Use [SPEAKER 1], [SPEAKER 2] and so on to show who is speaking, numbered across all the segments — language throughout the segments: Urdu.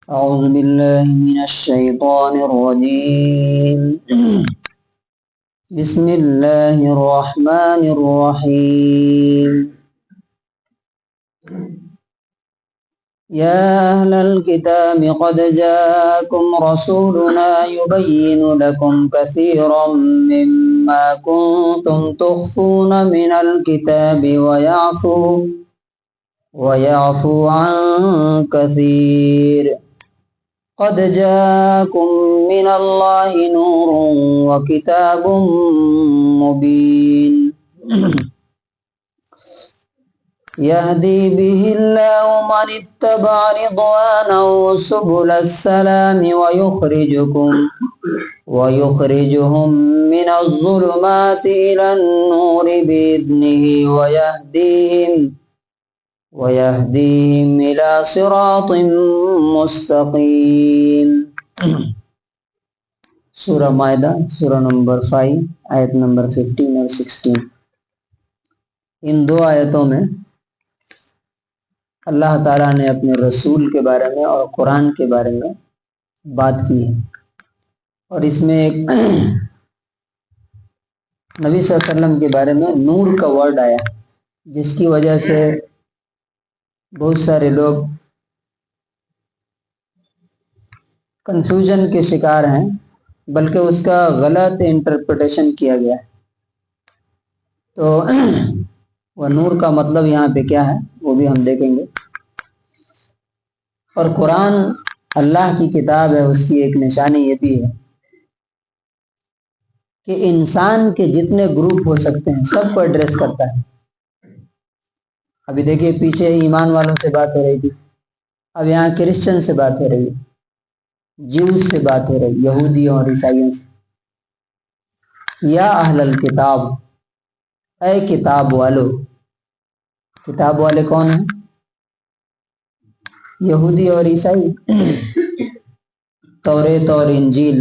[SPEAKER 1] أعوذ بالله من الشيطان الرجيم بسم الله الرحمن الرحيم يا أهل الكتاب قد جاءكم رسولنا يبين لكم كثيرا مما كنتم تخفون من الكتاب ويعفو عن كثير قد جاءكم من الله نور وكتاب مبين يهدي به الله من اتبع رضوانه سبل السلام ويخرجهم من الظلمات إلى النور بإذنه ويهديهم إلى صراط مستقیم. سورہ مائدہ سورہ نمبر 5 آیت نمبر 15 اور 16. ان دو آیتوں میں اللہ تعالیٰ نے اپنے رسول کے بارے میں اور قرآن کے بارے میں بات کی ہے، اور اس میں ایک نبی صلی اللہ علیہ وسلم کے بارے میں نور کا ورڈ آیا، جس کی وجہ سے بہت سارے لوگ کنفیوژن کے شکار ہیں، بلکہ اس کا غلط انٹرپریٹیشن کیا گیا ہے. تو وہ نور کا مطلب یہاں پہ کیا ہے وہ بھی ہم دیکھیں گے. اور قرآن اللہ کی کتاب ہے، اس کی ایک نشانی یہ بھی ہے کہ انسان کے جتنے گروپ ہو سکتے ہیں سب کو ایڈریس کرتا ہے. ابھی دیکھیے پیچھے ایمان والوں سے بات ہو رہی تھی، اب یہاں کرسچن سے بات ہو رہی ہے، جیوز سے بات ہو رہی ہے، یہودیوں اور عیسائیوں سے. یا اہل الکتاب، اے کتاب والو. کتاب والے کون ہیں؟ یہودی اور عیسائی. توریت اور انجیل،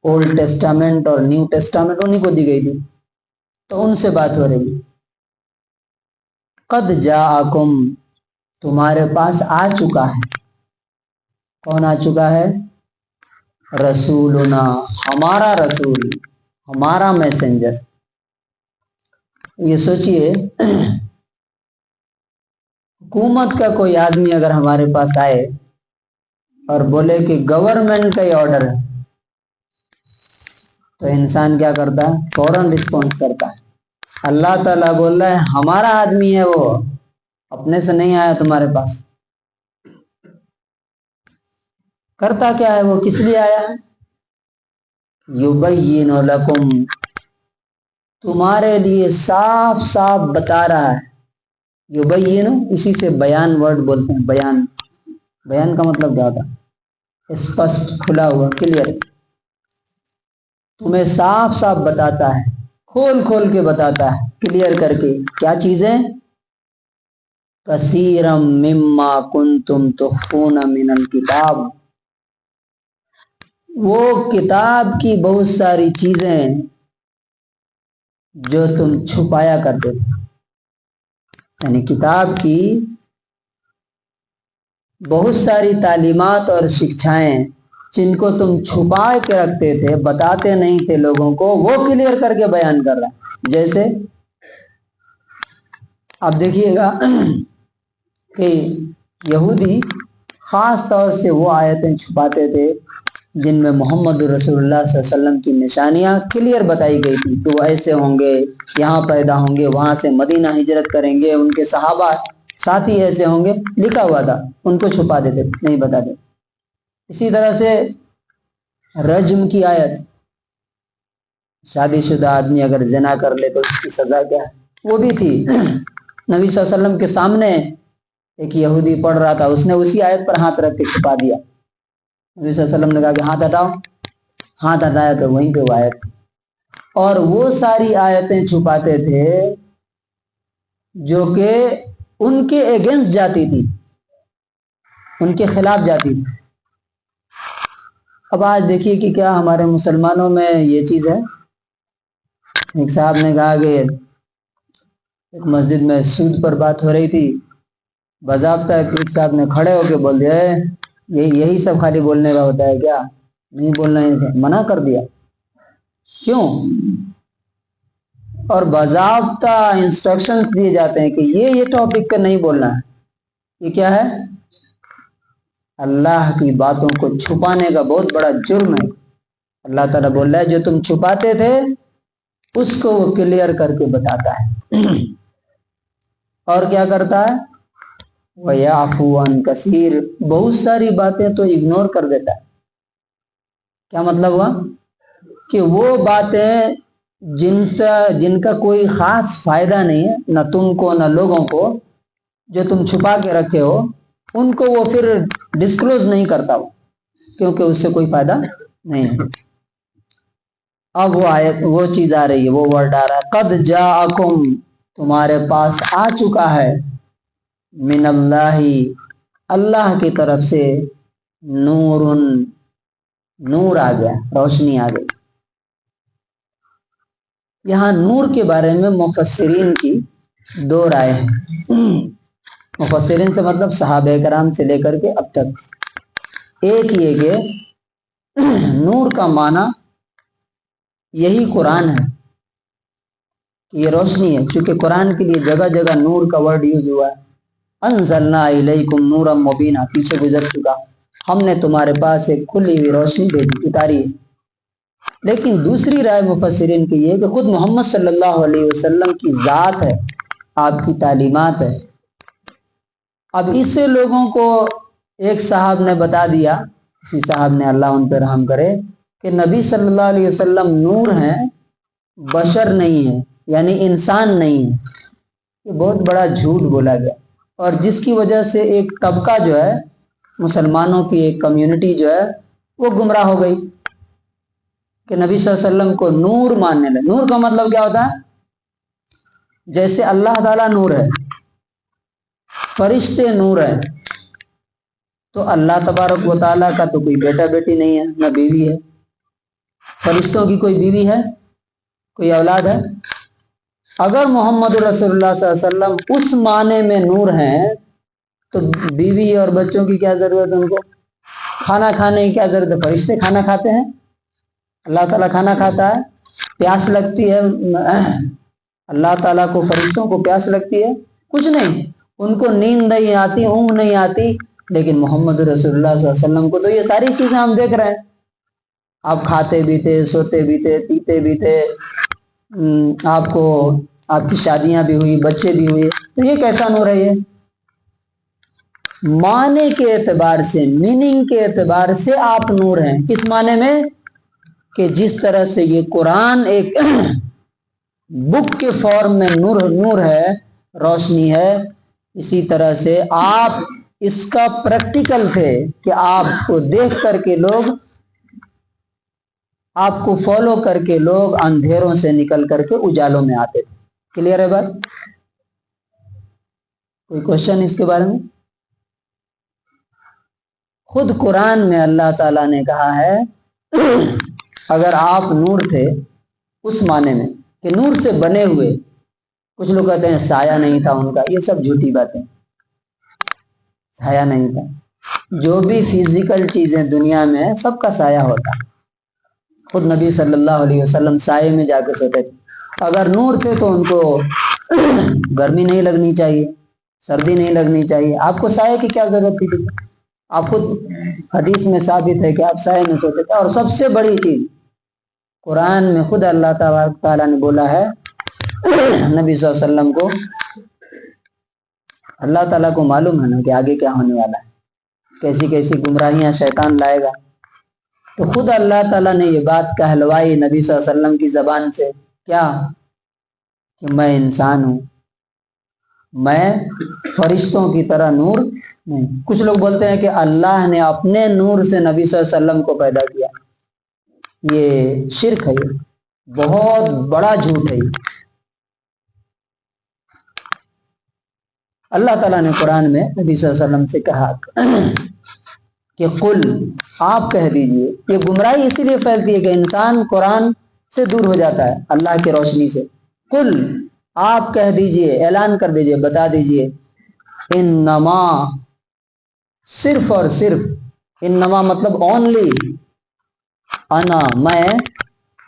[SPEAKER 1] اولڈ ٹیسٹامنٹ اور نیو ٹیسٹامنٹ انہی کو دی گئی تھی، تو ان سے بات ہو رہی ہے. قد جاءکم، تمہارے پاس آ چکا ہے. کون آ چکا ہے؟ رسولنا، ہمارا رسول، ہمارا میسنجر. یہ سوچئے حکومت کا کوئی آدمی اگر ہمارے پاس آئے اور بولے کہ گورنمنٹ کا یہ آرڈر ہے، تو انسان کیا کرتا ہے؟ فوراً رسپانس کرتا ہے. اللہ تعالیٰ بول رہا ہے ہمارا آدمی ہے، وہ اپنے سے نہیں آیا تمہارے پاس. کرتا کیا ہے وہ؟ کس لیے آیا ہے؟ یبین لکم، تمہارے لیے صاف صاف بتا رہا ہے. یبین، اسی سے بیان ورڈ بولتے ہیں. بیان کا مطلب کیا ہوتا ہے؟ اسپشٹ، کھلا ہوا، کلیئر. تمہیں صاف صاف بتاتا ہے، کھول کھول کے بتاتا ہے، کلیئر کر کے. کیا چیزیں؟ کثیرا مما کنتم تخفون من الکتاب، وہ کتاب کی بہت ساری چیزیں جو تم چھپایا کرتے تھے. یعنی کتاب کی بہت ساری تعلیمات اور شکشائیں جن کو تم چھپا کے رکھتے تھے، بتاتے نہیں تھے لوگوں کو، وہ کلیئر کر کے بیان کر رہا ہے. جیسے اب دیکھیے گا کہ یہودی خاص طور سے وہ آیتیں چھپاتے تھے جن میں محمد رسول اللہ صلی اللہ علیہ وسلم کی نشانیاں کلیئر بتائی گئی تھی کہ وہ ایسے ہوں گے، یہاں پیدا ہوں گے، وہاں سے مدینہ ہجرت کریں گے، ان کے صحابہ ساتھی ایسے ہوں گے، لکھا ہوا تھا. ان کو چھپا دیتے، نہیں بتاتے. اسی طرح سے رجم کی آیت، شادی شدہ آدمی اگر زنا کر لے تو اس کی سزا کیا ہے، وہ بھی تھی. نبی صلی اللہ علیہ وسلم کے سامنے ایک یہودی پڑھ رہا تھا، اس نے اسی آیت پر ہاتھ رکھ کے چھپا دیا. نبی صلی اللہ علیہ وسلم نے کہا کہ ہاتھ ہٹاؤ، ہاتھ ہٹایا تو وہیں پہ وہ آیت. اور وہ ساری آیتیں چھپاتے تھے جو کہ ان کے اگینسٹ جاتی تھی، ان کے خلاف جاتی تھی. اب آج دیکھیے کہ کیا ہمارے مسلمانوں میں یہ چیز ہے. ایک صاحب نے کہا کہ ایک مسجد میں سود پر بات ہو رہی تھی، باضابطہ ایک صاحب نے کھڑے ہو کے بول دیا یہی سب خالی بولنے کا ہوتا ہے کیا؟ نہیں بولنا ہے، منع کر دیا کیوں؟ اور باضابطہ انسٹرکشنز دیے جاتے ہیں کہ یہ ٹاپک پہ نہیں بولنا ہے۔ یہ کیا ہے؟ اللہ کی باتوں کو چھپانے کا بہت بڑا جرم ہے۔ اللہ تعالیٰ بول رہا ہے جو تم چھپاتے تھے اس کو وہ کلیئر کر کے بتاتا ہے۔ اور کیا کرتا ہے؟ وَيَعْفُو عَنْ كَثِيرٍ، بہت ساری باتیں تو اگنور کر دیتا ہے۔ کیا مطلب ہوا؟ کہ وہ باتیں جن کا کوئی خاص فائدہ نہیں ہے، نہ تم کو نہ لوگوں کو، جو تم چھپا کے رکھے ہو، ان کو وہ پھر ڈسکلوز نہیں کرتا ہو، کیونکہ اس سے کوئی فائدہ نہیں ہے۔ اب وہ آیت، وہ چیز آ رہی ہے، وہ ورڈ آ رہا ہے، قد جاءکم، تمہارے پاس آ چکا ہے، من اللہ، اللہ کی طرف سے، نور، نور آ گیا، روشنی آ گئی۔ یہاں نور کے بارے میں مفسرین کی دو رائے ہیں۔ مفسرین سے مطلب صحابہ کرام سے لے کر کے اب تک۔ ایک یہ کہ نور کا معنی یہی قرآن ہے کہ یہ روشنی ہے، چونکہ قرآن کے لیے جگہ جگہ نور کا ورڈ یوز ہوا ہے۔ انزلنا الیکم نورا مبینا، پیچھے گزر چکا، ہم نے تمہارے پاس ایک کھلی ہوئی روشنی بھیجی، اتاری ہے۔ لیکن دوسری رائے مفسرین کی یہ کہ خود محمد صلی اللہ علیہ وسلم کی ذات ہے، آپ کی تعلیمات ہے۔ اب اس سے لوگوں کو ایک صاحب نے بتا دیا، کسی صاحب نے، اللہ ان پہ رحم کرے، کہ نبی صلی اللہ علیہ وسلم نور ہیں، بشر نہیں ہے، یعنی انسان نہیں ہے۔ یہ بہت بڑا جھوٹ بولا گیا، اور جس کی وجہ سے ایک طبقہ جو ہے، مسلمانوں کی ایک کمیونٹی جو ہے، وہ گمراہ ہو گئی کہ نبی صلی اللہ علیہ وسلم کو نور ماننے لگے۔ نور کا مطلب کیا ہوتا ہے؟ جیسے اللہ تعالیٰ نور ہے، فرشتے نور ہیں، تو اللہ تبارک و تعالیٰ کا تو کوئی بیٹا بیٹی نہیں ہے، نہ بیوی ہے۔ فرشتوں کی کوئی بیوی ہے؟ کوئی اولاد ہے؟ اگر محمد رسول اللہ صلی اللہ علیہ وسلم اس معنی میں نور ہیں تو بیوی اور بچوں کی کیا ضرورت ہے؟ ان کو کھانا کھانے کی کیا ضرورت ہے؟ فرشتے کھانا کھاتے ہیں، اللہ تعالیٰ کھانا کھاتا ہے، پیاس لگتی ہے اللہ تعالیٰ کو، فرشتوں کو پیاس لگتی ہے؟ کچھ نہیں، ان کو نیند نہیں آتی، اونگ نہیں آتی، لیکن محمد رسول اللہ صلی اللہ علیہ وسلم کو تو یہ ساری چیزیں ہم دیکھ رہے ہیں۔ آپ کھاتے بھی تھے، سوتے بھی تھے، پیتے بھی تھے، آپ کو، آپ کی شادیاں بھی ہوئی، بچے بھی ہوئے، تو یہ کیسا نور ہے؟ یہ معنی کے اعتبار سے، میننگ کے اعتبار سے آپ نور ہیں۔ کس معنی میں؟ کہ جس طرح سے یہ قرآن ایک بک کے فارم میں نور ہے، روشنی ہے، اسی طرح سے آپ اس کا پریکٹیکل تھے کہ آپ کو دیکھ کر کے لوگ، آپ کو فالو کر کے لوگ اندھیروں سے نکل کر کے اجالوں میں آتے تھے۔ کلیئر ہے بات؟ کوئی کوشچن اس کے بارے میں؟ خود قرآن میں اللہ تعالیٰ نے کہا ہے اگر آپ نور تھے اس معنی میں کہ نور سے بنے ہوئے، کچھ لوگ کہتے ہیں سایہ نہیں تھا ان کا، یہ سب جھوٹی باتیں، سایہ نہیں تھا۔ جو بھی فزیکل چیزیں دنیا میں ہیں سب کا سایہ ہوتا ہے۔ خود نبی صلی اللہ علیہ وسلم سائے میں جا کے سوتے تھے۔ اگر نور تھے تو ان کو گرمی نہیں لگنی چاہیے، سردی نہیں لگنی چاہیے، آپ کو سائے کی کیا ضرورت تھی؟ آپ خود حدیث میں ثابت ہے کہ آپ سائے میں سوتے تھے۔ اور سب سے بڑی چیز قرآن میں خود اللہ تعالیٰ نے بولا ہے نبی صلی اللہ علیہ وسلم کو، اللہ تعالیٰ کو معلوم ہے نا کہ آگے کیا ہونے والا ہے، کیسی کیسی گمراہیاں شیطان لائے گا، تو خود اللہ تعالیٰ نے یہ بات کہلوائی نبی صلی اللہ علیہ وسلم کی زبان سے، کیا؟ کہ میں انسان ہوں، میں فرشتوں کی طرح نور نہیں۔ کچھ لوگ بولتے ہیں کہ اللہ نے اپنے نور سے نبی صلی اللہ علیہ وسلم کو پیدا کیا، یہ شرک ہے، یہ بہت بڑا جھوٹ ہے۔ اللہ تعالیٰ نے قرآن میں نبی صلی اللہ علیہ وسلم سے کہا کہ قل، آپ کہہ دیجئے، یہ گمراہی اسی لیے پھیلتی ہے کہ انسان قرآن سے دور ہو جاتا ہے، اللہ کی روشنی سے۔ قل، آپ کہہ دیجئے، اعلان کر دیجئے، بتا دیجئے، انما، صرف اور صرف، انما مطلب اونلی، انا میں،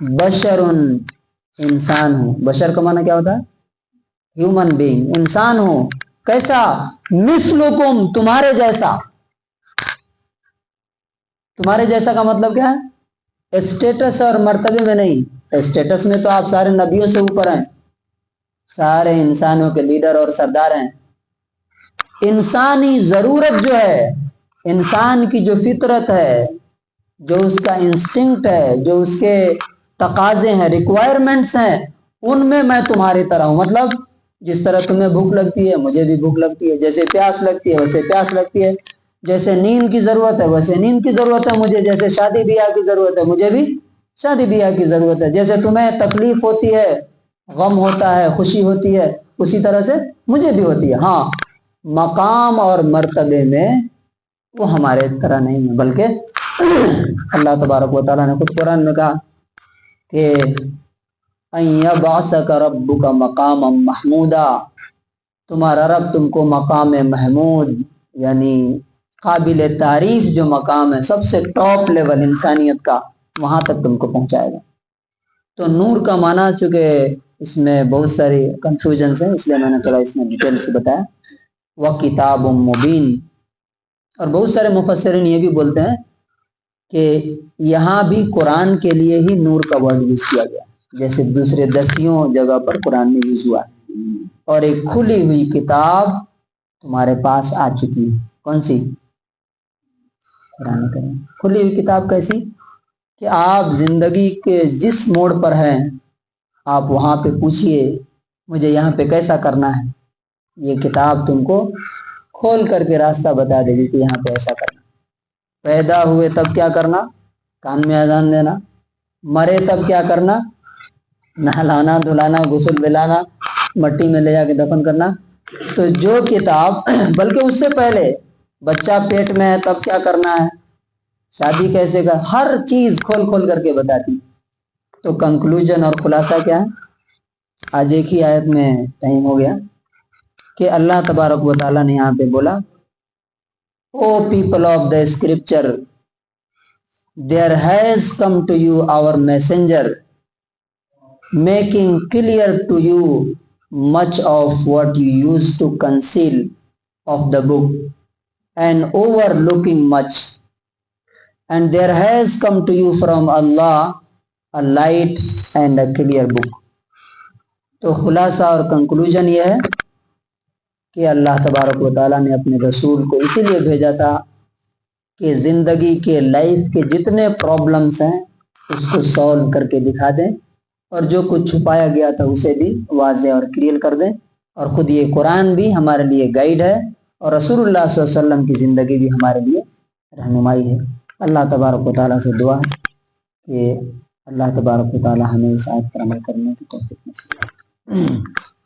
[SPEAKER 1] بشرن انسان ہوں. بشر کا معنی کیا ہوتا ہے؟ ہیومن بینگ، انسان ہوں. کیسا؟ مثلکم، تمہارے جیسا. تمہارے جیسا کا مطلب کیا ہے؟ اسٹیٹس اور مرتبے میں نہیں. اسٹیٹس میں تو آپ سارے نبیوں سے اوپر ہیں، سارے انسانوں کے لیڈر اور سردار ہیں. انسانی ضرورت جو ہے، انسان کی جو فطرت ہے، جو اس کا انسٹنکٹ ہے، جو اس کے تقاضے ہیں، ریکوائرمنٹس ہیں، ان میں تمہاری طرح ہوں. مطلب جس طرح تمہیں بھوک لگتی ہے مجھے بھی بھوک لگتی ہے، جیسے پیاس لگتی ہے ویسے پیاس لگتی ہے، جیسے نیند کی ضرورت ہے ویسے نیند کی ضرورت ہے مجھے، جیسے شادی بیاہ کی ضرورت ہے مجھے بھی شادی بیاہ کی ضرورت ہے، جیسے تمہیں تکلیف ہوتی ہے، غم ہوتا ہے، خوشی ہوتی ہے، اسی طرح سے مجھے بھی ہوتی ہے. ہاں مقام اور مرتبے میں وہ ہمارے طرح نہیں ہے، بلکہ اللہ تبارک و تعالیٰ نے خود قرآن میں کہا کہ ان یبعثک ربک مقاما محمودا، تمہارا رب تم کو مقام محمود یعنی قابل تعریف جو مقام ہے، سب سے ٹاپ لیول انسانیت کا، وہاں تک تم کو پہنچائے گا. تو نور کا معنی، چونکہ اس میں بہت ساری کنفیوژنس ہیں اس لیے میں نے تھوڑا اس میں ڈیٹیل سے بتایا. وَکِتَابٌ مُبِین. اور بہت سارے مفسرین یہ بھی بولتے ہیں کہ یہاں بھی قرآن کے لیے ہی نور کا ورڈ یوز کیا گیا، جیسے دوسرے 10 جگہ پر قرآن میں یوز ہوا. اور ایک کھلی ہوئی کتاب تمہارے پاس آ چکی ہے. کون سی؟ قرآن کریم. کھلی ہوئی کتاب کیسی؟ کہ آپ زندگی کے جس موڑ پر ہیں آپ وہاں پہ پوچھئے مجھے یہاں پہ کیسا کرنا ہے، یہ کتاب تم کو کھول کر کے راستہ بتا دے گی کہ یہاں پہ ایسا کرنا. پیدا ہوئے تب کیا کرنا؟ کان میں اذان دینا. مرے تب کیا کرنا؟ نہلانا دھلانا، غسل دلانا، مٹی میں لے جا کے دفن کرنا. تو جو کتاب بلکہ اس سے پہلے بچہ پیٹ میں ہے تب کیا کرنا ہے، شادی کیسے کر، ہر چیز کھول کھول کر کے بتاتی. تو کنکلوژن اور خلاصہ کیا ہے؟ آج ایک ہی آیت میں ٹائم ہو گیا کہ اللہ تبارک و تعالیٰ نے یہاں پہ بولا O people of the scripture there has come to you our messenger making clear to you much of what you used to conceal of the book and overlooking much, and there has come to you from Allah a light and a clear book. تو خلاصہ اور کنکلوژن یہ ہے کہ اللہ تبارک و تعالیٰ نے اپنے رسول کو اسی لیے بھیجا تھا کہ زندگی کے لائف کے جتنے پرابلمس ہیں اس کو سولو کر کے دکھا دیں، اور جو کچھ چھپایا گیا تھا اسے بھی واضح اور کلیئر کر دیں. اور خود یہ قرآن بھی ہمارے لیے گائیڈ ہے، اور رسول اللہ صلی اللہ علیہ وسلم کی زندگی بھی ہمارے لیے رہنمائی ہے. اللہ تبارک و تعالیٰ سے دعا ہے کہ اللہ تبارک و تعالیٰ ہمیں اس آیت پر عمل کرنے کی توفیق نصیب کرے.